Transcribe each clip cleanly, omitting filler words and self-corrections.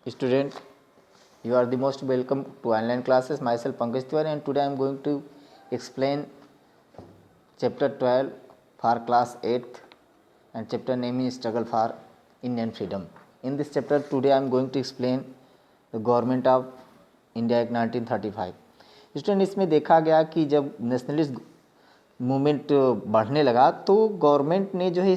Student, you are the most welcome to online classes. Myself Pankaj Tiwari, and today I am going to explain chapter 12 for class 8th, and chapter name is Struggle for Indian Freedom. In this chapter today I am going to explain the Government of India Act 1935. Student, इसमें देखा गया कि जब nationalist movement बढ़ने लगा तो government ने जो है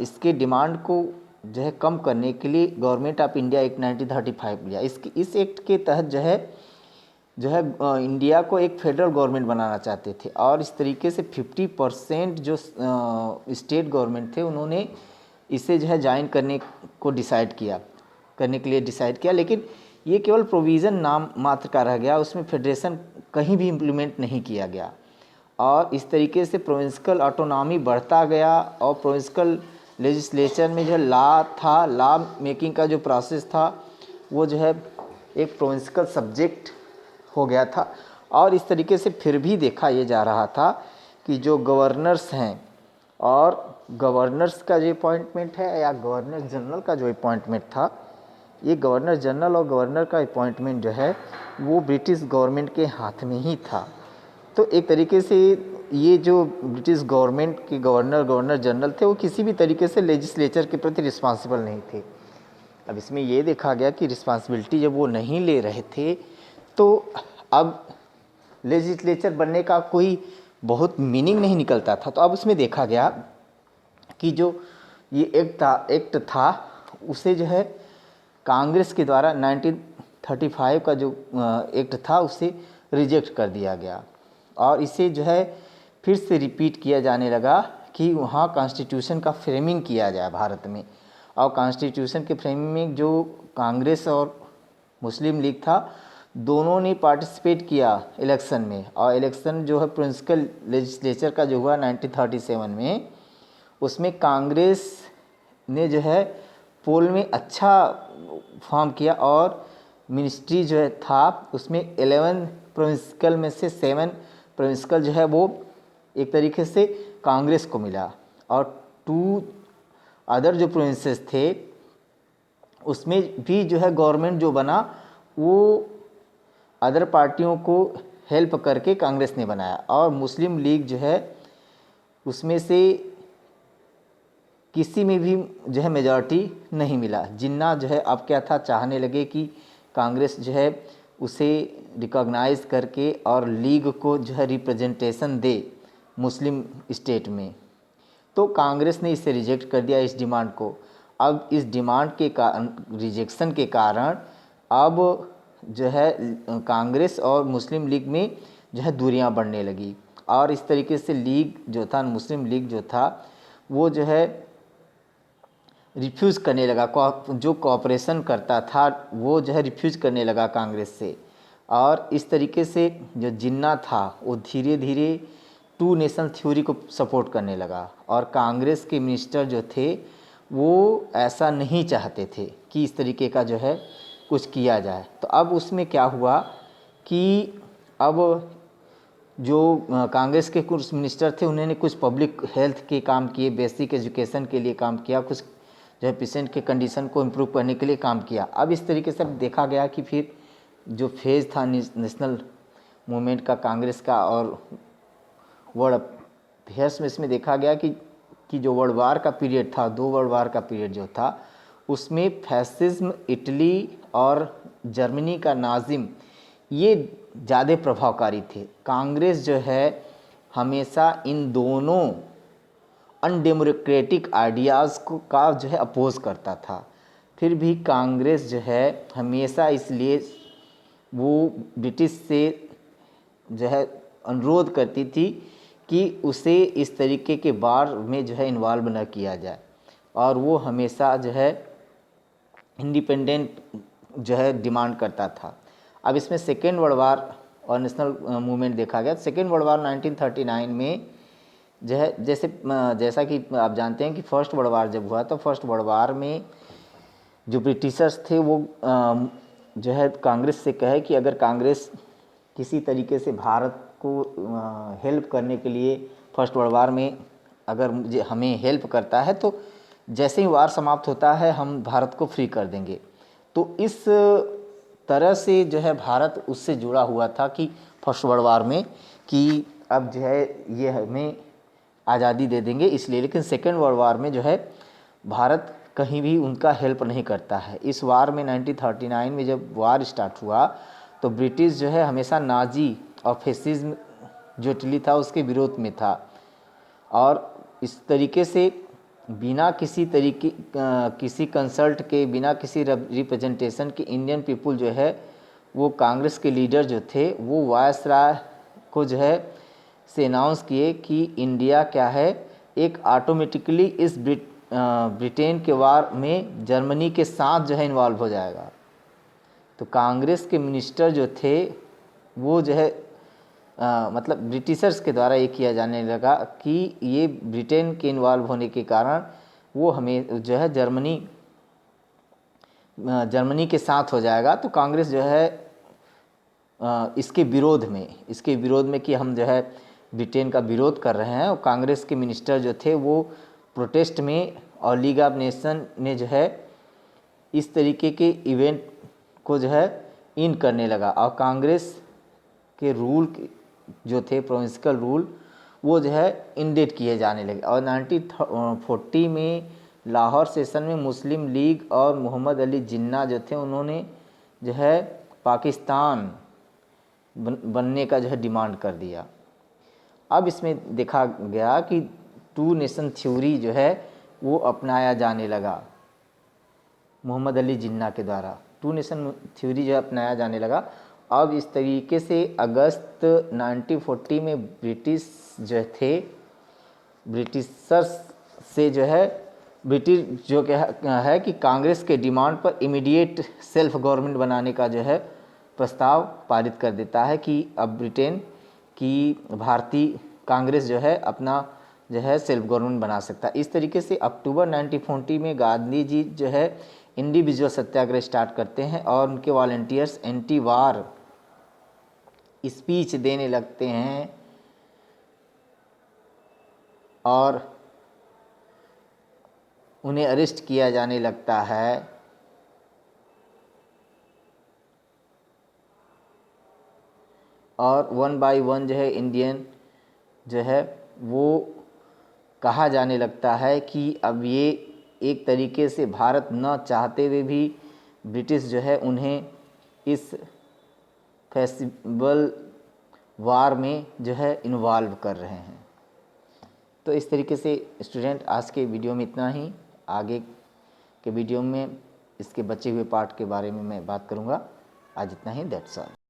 इसके डिमांड को जो है कम करने के लिए गवर्नमेंट ऑफ इंडिया एक्ट 1935 लिया। इस एक्ट के तहत जो है इंडिया को एक फेडरल गवर्नमेंट बनाना चाहते थे, और इस तरीके से 50% जो स्टेट गवर्नमेंट थे उन्होंने इसे जो है ज्वाइन करने के लिए डिसाइड किया। लेकिन ये केवल प्रोविज़न नाम मात्र का रह गया, उसमें फेडरेशन कहीं भी इम्प्लीमेंट नहीं किया गया, और इस तरीके से प्रोविंशियल ऑटोनॉमी बढ़ता गया। और प्रोविंशियल लेजिस्लेचर में जो लॉ मेकिंग का जो प्रोसेस था वो जो है एक प्रोविंशियल सब्जेक्ट हो गया था। और इस तरीके से फिर भी देखा ये जा रहा था कि जो गवर्नर्स हैं, और गवर्नर्स का जो अपॉइंटमेंट है या गवर्नर जनरल का जो अपॉइंटमेंट था, ये गवर्नर जनरल और गवर्नर का अपॉइंटमेंट जो है वो ब्रिटिश गवर्नमेंट के हाथ में ही था। तो एक तरीके से ये जो ब्रिटिश गवर्नमेंट के गवर्नर जनरल थे वो किसी भी तरीके से लेजिस्लेचर के प्रति रिस्पॉन्सिबल नहीं थे। अब इसमें ये देखा गया कि रिस्पॉन्सिबिलिटी जब वो नहीं ले रहे थे तो अब लेजिस्लेचर बनने का कोई बहुत मीनिंग नहीं निकलता था। तो अब उसमें देखा गया कि जो ये एक्ट था उसे जो है कांग्रेस के द्वारा 1935 का जो एक्ट था उसे रिजेक्ट कर दिया गया, और इसे जो है फिर से रिपीट किया जाने लगा कि वहाँ कॉन्स्टिट्यूशन का फ्रेमिंग किया जाए भारत में। और कॉन्स्टिट्यूशन के फ्रेमिंग में जो कांग्रेस और मुस्लिम लीग था, दोनों ने पार्टिसिपेट किया इलेक्शन में। और इलेक्शन जो है प्रिंसिपल लेजिस्लेचर का जो हुआ 1937 में, उसमें कांग्रेस ने जो है पोल में अच्छा फॉर्म किया, और मिनिस्ट्री जो है था उसमें 11 प्रोविंशियल में से 7 प्रोविंशियल जो है वो एक तरीके से कांग्रेस को मिला, और 2 अदर जो प्रोविंसेस थे उसमें भी जो है गवर्नमेंट जो बना वो अदर पार्टियों को हेल्प करके कांग्रेस ने बनाया। और मुस्लिम लीग जो है उसमें से किसी में भी जो है मेजॉरिटी नहीं मिला। जिन्ना जो है अब क्या था, चाहने लगे कि कांग्रेस जो है उसे रिकॉग्नाइज़ करके और लीग को जो है रिप्रेजेंटेशन दे मुस्लिम स्टेट में। तो कांग्रेस ने इसे रिजेक्ट कर दिया, इस डिमांड को। अब इस डिमांड के रिजेक्शन के कारण अब जो है कांग्रेस और मुस्लिम लीग में जो है दूरियां बढ़ने लगी, और इस तरीके से लीग जो था, मुस्लिम लीग जो था वो जो है रिफ्यूज़ करने लगा, जो कोऑपरेशन करता था वो जो है रिफ्यूज़ करने लगा कांग्रेस से। और इस तरीके से जो जिन्ना था वो धीरे धीरे 2 नेशन थ्योरी को सपोर्ट करने लगा, और कांग्रेस के मिनिस्टर जो थे वो ऐसा नहीं चाहते थे कि इस तरीके का जो है कुछ किया जाए। तो अब उसमें क्या हुआ कि अब जो कांग्रेस के कुछ मिनिस्टर थे उन्होंने कुछ पब्लिक हेल्थ के काम किए, बेसिक एजुकेशन के लिए काम किया, कुछ जो है पेशेंट के कंडीशन को इम्प्रूव करने के लिए काम किया। अब इस तरीके से देखा गया कि फिर जो फेज़ था नेशनल मूवमेंट का कांग्रेस का और वर्ल्ड अफेयर्स में, इसमें देखा गया कि जो वर्ल्ड वार का पीरियड था, 2 वर्ल्ड वार का पीरियड जो था, उसमें फैसिज्म इटली और जर्मनी का नाजिम ये ज़्यादा प्रभावकारी थे। कांग्रेस जो है हमेशा इन दोनों अनडेमोक्रेटिक आइडियाज़ का जो है अपोज करता था। फिर भी कांग्रेस जो है हमेशा इसलिए वो ब्रिटिश से जो है अनुरोध करती थी कि उसे इस तरीके के वार में जो है इन्वॉल्व न किया जाए, और वो हमेशा जो है इंडिपेंडेंट जो है डिमांड करता था। अब इसमें सेकेंड वर्ल्ड वार और नेशनल मूवमेंट देखा गया। सेकेंड वर्ल्ड वार 1939 में जो है जैसा कि आप जानते हैं कि फर्स्ट वर्ल्ड वार जब हुआ तो फर्स्ट वर्ल्ड वार में जो ब्रिटिशर्स थे वो जो है कांग्रेस से कहे कि अगर कांग्रेस किसी तरीके से भारत को हेल्प करने के लिए फर्स्ट वर्ल्ड वार में अगर हमें हेल्प करता है तो जैसे ही वार समाप्त होता है हम भारत को फ्री कर देंगे। तो इस तरह से जो है भारत उससे जुड़ा हुआ था कि फर्स्ट वर्ल्ड वार में, कि अब जो है ये हमें आज़ादी दे देंगे इसलिए। लेकिन सेकेंड वर्ल्ड वार में जो है भारत कहीं भी उनका हेल्प नहीं करता है। इस वार में 1939 में जब वार स्टार्ट हुआ तो ब्रिटिश जो है हमेशा नाजी और फेसिज्म जो इटली था उसके विरोध में था, और इस तरीके से बिना किसी तरीके किसी कंसल्ट के, बिना किसी रिप्रेजेंटेशन के इंडियन पीपल जो है वो कांग्रेस के लीडर जो थे वो वायसराय को जो है से अनाउंस किए कि इंडिया क्या है एक ऑटोमेटिकली इस ब्रिटेन के वार में जर्मनी के साथ जो है इन्वॉल्व हो जाएगा। तो कांग्रेस के मिनिस्टर जो थे वो जो है मतलब ब्रिटिशर्स के द्वारा ये किया जाने लगा कि ये ब्रिटेन के इन्वॉल्व होने के कारण वो हमें जो है जर्मनी के साथ हो जाएगा। तो कांग्रेस जो है इसके विरोध में कि हम जो है ब्रिटेन का विरोध कर रहे हैं, और कांग्रेस के मिनिस्टर जो थे वो प्रोटेस्ट में, और लीग ऑफ नेशन ने जो है इस तरीके के इवेंट को जो है इन करने लगा, और कांग्रेस के रूल जो थे प्रोविंशियल रूल वो जो है इंडेट किए जाने लगे। और 1940 में लाहौर सेशन में मुस्लिम लीग और मोहम्मद अली जिन्ना जो थे उन्होंने जो है पाकिस्तान बनने का जो है डिमांड कर दिया। अब इसमें देखा गया कि टू नेशन थ्योरी जो है वो अपनाया जाने लगा मोहम्मद अली जिन्ना के द्वारा। टू नेशन थ्योरी जो है अपनाया जाने लगा। अब इस तरीके से अगस्त 1940 में ब्रिटिश जो थे, ब्रिटिशर्स से जो है ब्रिटिश जो क्या है कि कांग्रेस के डिमांड पर इमीडिएट सेल्फ गवर्नमेंट बनाने का जो है प्रस्ताव पारित कर देता है कि अब ब्रिटेन की भारतीय कांग्रेस जो है अपना जो है सेल्फ गवर्नमेंट बना सकता है। इस तरीके से अक्टूबर 1940 में गांधी जी जो है इंडिविजुअल सत्याग्रह स्टार्ट करते हैं, और उनके वॉलंटियर्स एंटी वार स्पीच देने लगते हैं, और उन्हें अरेस्ट किया जाने लगता है। और वन बाय वन जो है इंडियन जो है वो कहा जाने लगता है कि अब ये एक तरीके से भारत न चाहते हुए भी ब्रिटिश जो है उन्हें इस फेस्टिवल वार में जो है इन्वॉल्व कर रहे हैं। तो इस तरीके से स्टूडेंट आज के वीडियो में इतना ही। आगे के वीडियो में इसके बचे हुए पार्ट के बारे में मैं बात करूँगा। आज इतना ही, दैट्स ऑल।